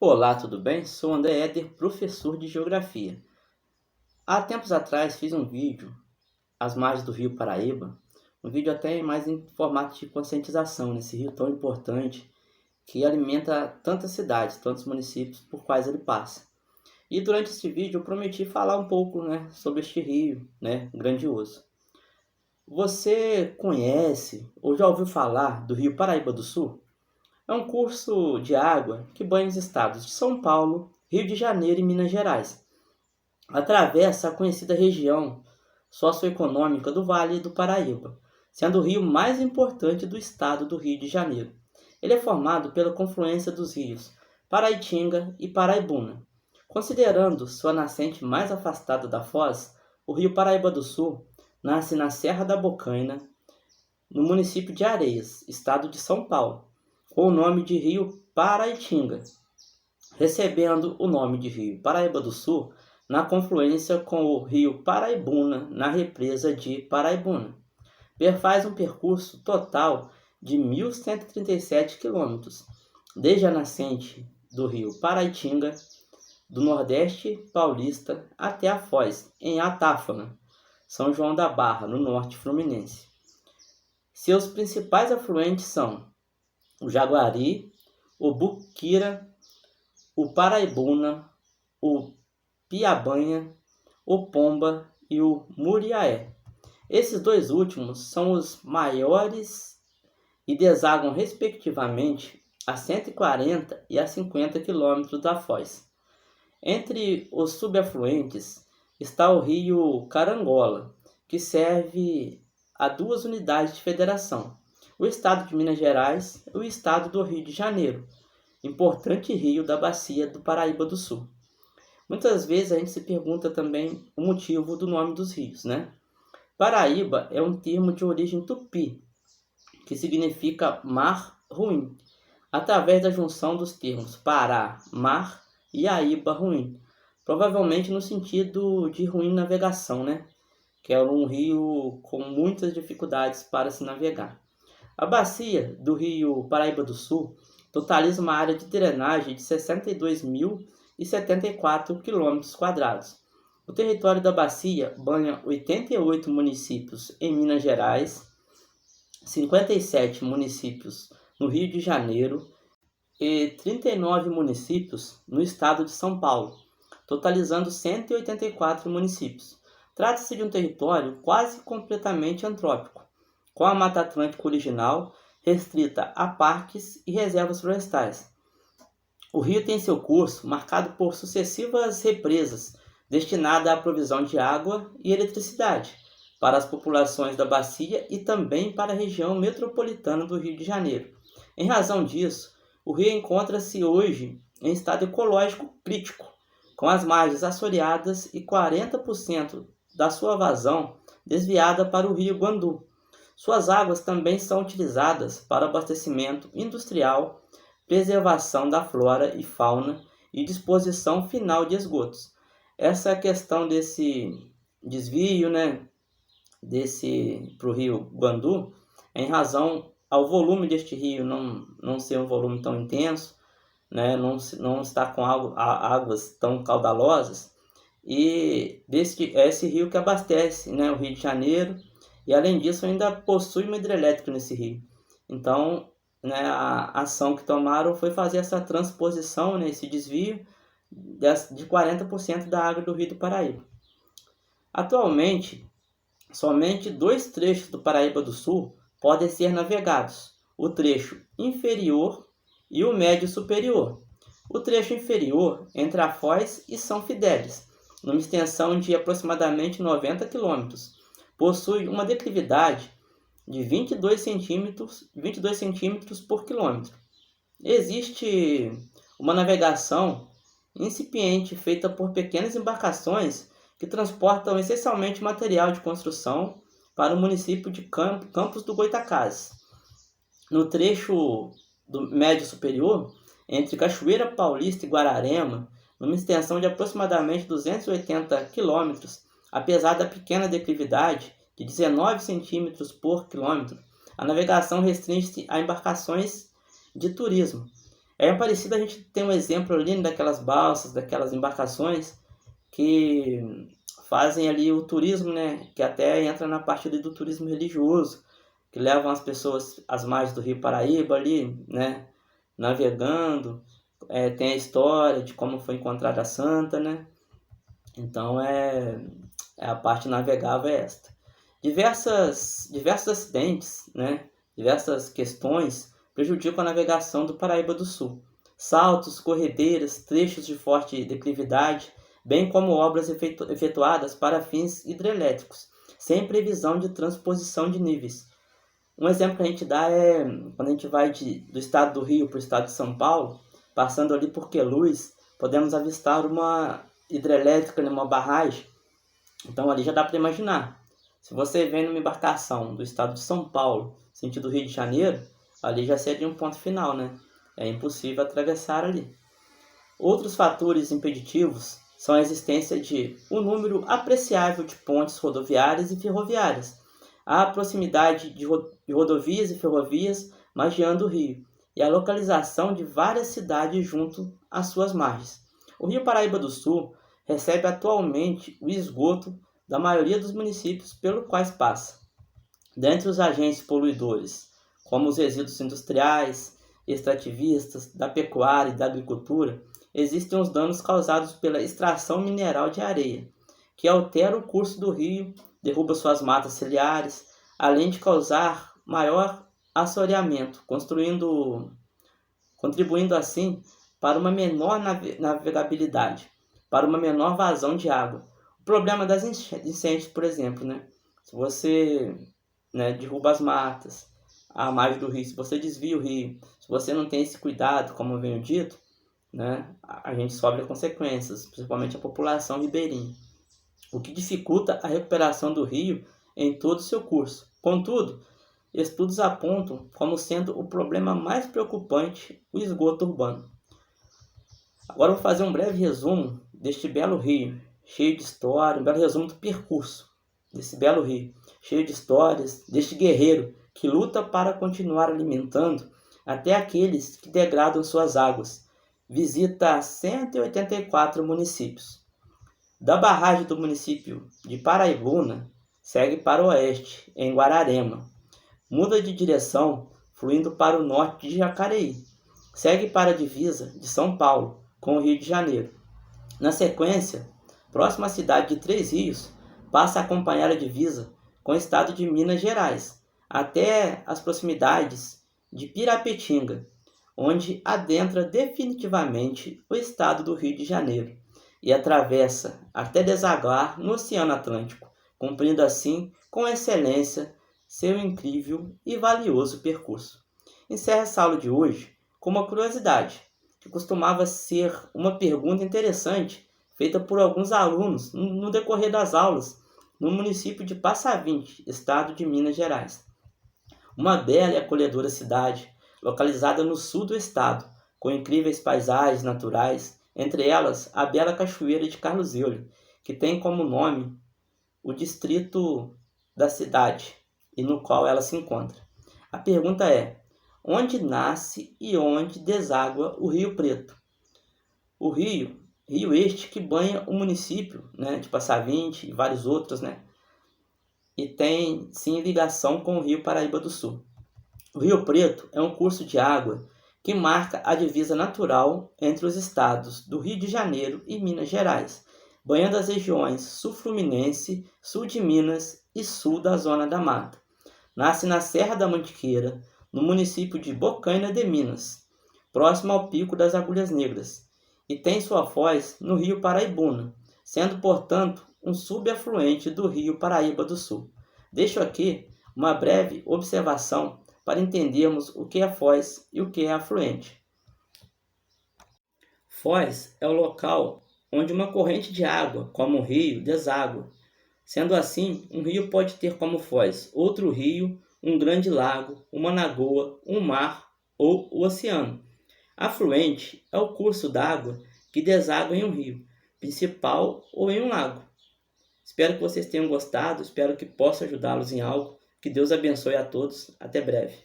Olá, tudo bem? Sou André Éder, professor de Geografia. Há tempos atrás fiz um vídeo às margens do Rio Paraíba, um vídeo até mais em formato de conscientização nesse rio tão importante que alimenta tantas cidades, tantos municípios por quais ele passa. E durante este vídeo eu prometi falar um pouco, sobre este rio, grandioso. Você conhece ou já ouviu falar do Rio Paraíba do Sul? É um curso de água que banha os estados de São Paulo, Rio de Janeiro e Minas Gerais. Atravessa a conhecida região socioeconômica do Vale do Paraíba, sendo o rio mais importante do estado do Rio de Janeiro. Ele é formado pela confluência dos rios Paraitinga e Paraibuna. Considerando sua nascente mais afastada da foz, o rio Paraíba do Sul nasce na Serra da Bocaina, no município de Areias, estado de São Paulo, com o nome de Rio Paraitinga, recebendo o nome de Rio Paraíba do Sul na confluência com o Rio Paraibuna na represa de Paraibuna. Faz um percurso total de 1.137 quilômetros, desde a nascente do Rio Paraitinga, do Nordeste Paulista até a foz, em Atáfona, São João da Barra, no Norte Fluminense. Seus principais afluentes são o Jaguari, o Buquira, o Paraibuna, o Piabanha, o Pomba e o Muriaé. Esses dois últimos são os maiores e desaguam respectivamente a 140 e a 50 quilômetros da foz. Entre os subafluentes está o rio Carangola, que serve a duas unidades de federação, o estado de Minas Gerais e o estado do Rio de Janeiro, importante rio da bacia do Paraíba do Sul. Muitas vezes a gente se pergunta também o motivo do nome dos rios, Paraíba é um termo de origem tupi, que significa mar ruim, através da junção dos termos Pará, mar, e Aíba, ruim, provavelmente no sentido de ruim navegação, que é um rio com muitas dificuldades para se navegar. A bacia do rio Paraíba do Sul totaliza uma área de drenagem de 62.074 km². O território da bacia banha 88 municípios em Minas Gerais, 57 municípios no Rio de Janeiro e 39 municípios no estado de São Paulo, totalizando 184 municípios. Trata-se de um território quase completamente antrópico, com a Mata Atlântica original restrita a parques e reservas florestais. O rio tem seu curso marcado por sucessivas represas destinadas à provisão de água e eletricidade para as populações da bacia e também para a região metropolitana do Rio de Janeiro. Em razão disso, o rio encontra-se hoje em estado ecológico crítico, com as margens assoreadas e 40% da sua vazão desviada para o rio Guandu. Suas águas também são utilizadas para abastecimento industrial, preservação da flora e fauna e disposição final de esgotos. Essa questão desse desvio, para o rio Guandu, é em razão ao volume deste rio não ser um volume tão intenso, não estar com águas tão caudalosas, e esse rio que abastece, o Rio de Janeiro, e além disso ainda possui uma hidrelétrica nesse rio. Então, a ação que tomaram foi fazer essa transposição, esse desvio de 40% da água do Rio do Paraíba. Atualmente, somente dois trechos do Paraíba do Sul podem ser navegados: o trecho inferior e o médio superior. O trecho inferior, entre a Foz e São Fidélis, numa extensão de aproximadamente 90 km, possui uma declividade de 22 centímetros por quilômetro. Existe uma navegação incipiente feita por pequenas embarcações que transportam essencialmente material de construção para o município de Campos do Goytacazes. No trecho do médio superior, entre Cachoeira Paulista e Guararema, numa extensão de aproximadamente 280 km, apesar da pequena declividade de 19 centímetros por quilômetro, a navegação restringe-se a embarcações de turismo. É parecido, a gente tem um exemplo ali daquelas balsas, daquelas embarcações que fazem ali o turismo, né? Que até entra na parte do turismo religioso, que levam as pessoas às margens do Rio Paraíba ali, né? Navegando. Tem a história de como foi encontrada a santa, né? Então a parte navegável é esta. Diversos acidentes, né? Diversas questões prejudicam a navegação do Paraíba do Sul. Saltos, corredeiras, trechos de forte declividade, bem como obras efetuadas para fins hidrelétricos, sem previsão de transposição de níveis. Um exemplo que a gente dá é quando a gente vai do estado do Rio para o estado de São Paulo, passando ali por Queluz, podemos avistar uma hidrelétrica, uma barragem. Então ali já dá para imaginar. Se você vem numa embarcação do estado de São Paulo, sentido Rio de Janeiro, ali já seria um ponto final, né? É impossível atravessar ali. Outros fatores impeditivos são a existência de um número apreciável de pontes rodoviárias e ferroviárias, a proximidade de rodovias e ferrovias margeando o rio, e a localização de várias cidades junto às suas margens. O Rio Paraíba do Sul recebe atualmente o esgoto da maioria dos municípios pelos quais passa. Dentre os agentes poluidores, como os resíduos industriais, extrativistas, da pecuária e da agricultura, existem os danos causados pela extração mineral de areia, que altera o curso do rio, derruba suas matas ciliares, além de causar maior assoreamento, contribuindo assim para uma menor navegabilidade, para uma menor vazão de água. O problema das enchentes, por exemplo, né? Se você derruba as matas, a margem do rio, se você desvia o rio, se você não tem esse cuidado, como eu venho dito, né, a gente sofre consequências, principalmente a população ribeirinha, o que dificulta a recuperação do rio em todo o seu curso. Contudo, estudos apontam como sendo o problema mais preocupante o esgoto urbano. Agora eu vou fazer um breve resumo deste belo rio, cheio de história, um belo resumo do percurso desse belo rio, cheio de histórias, deste guerreiro que luta para continuar alimentando até aqueles que degradam suas águas. Visita 184 municípios. Da barragem do município de Paraibuna, segue para o oeste, em Guararema. Muda de direção, fluindo para o norte de Jacareí. Segue para a divisa de São Paulo, com o Rio de Janeiro. Na sequência, próxima à cidade de Três Rios, passa a acompanhar a divisa com o estado de Minas Gerais, até as proximidades de Pirapetinga, onde adentra definitivamente o estado do Rio de Janeiro e atravessa até desaguar no Oceano Atlântico, cumprindo assim com excelência seu incrível e valioso percurso. Encerro essa aula de hoje com uma curiosidade, que costumava ser uma pergunta interessante feita por alguns alunos no decorrer das aulas no município de Passavinte, estado de Minas Gerais. Uma bela e acolhedora cidade, localizada no sul do estado, com incríveis paisagens naturais, entre elas a bela cachoeira de Carlos Euler, que tem como nome o distrito da cidade e no qual ela se encontra. A pergunta é: onde nasce e onde deságua o Rio Preto? O rio este que banha o município, de Passavinte e vários outros, e tem sim ligação com o Rio Paraíba do Sul. O Rio Preto é um curso de água que marca a divisa natural entre os estados do Rio de Janeiro e Minas Gerais, banhando as regiões sul-fluminense, sul de Minas e sul da Zona da Mata. Nasce na Serra da Mantiqueira, no município de Bocaina de Minas, próximo ao Pico das Agulhas Negras, e tem sua foz no Rio Paraibuna, sendo, portanto, um subafluente do Rio Paraíba do Sul. Deixo aqui uma breve observação para entendermos o que é foz e o que é afluente. Foz é o local onde uma corrente de água, como um rio, deságua. Sendo assim, um rio pode ter como foz outro rio, um grande lago, uma lagoa, um mar ou o oceano. Afluente é o curso d'água que deságua em um rio principal ou em um lago. Espero que vocês tenham gostado, espero que possa ajudá-los em algo. Que Deus abençoe a todos. Até breve.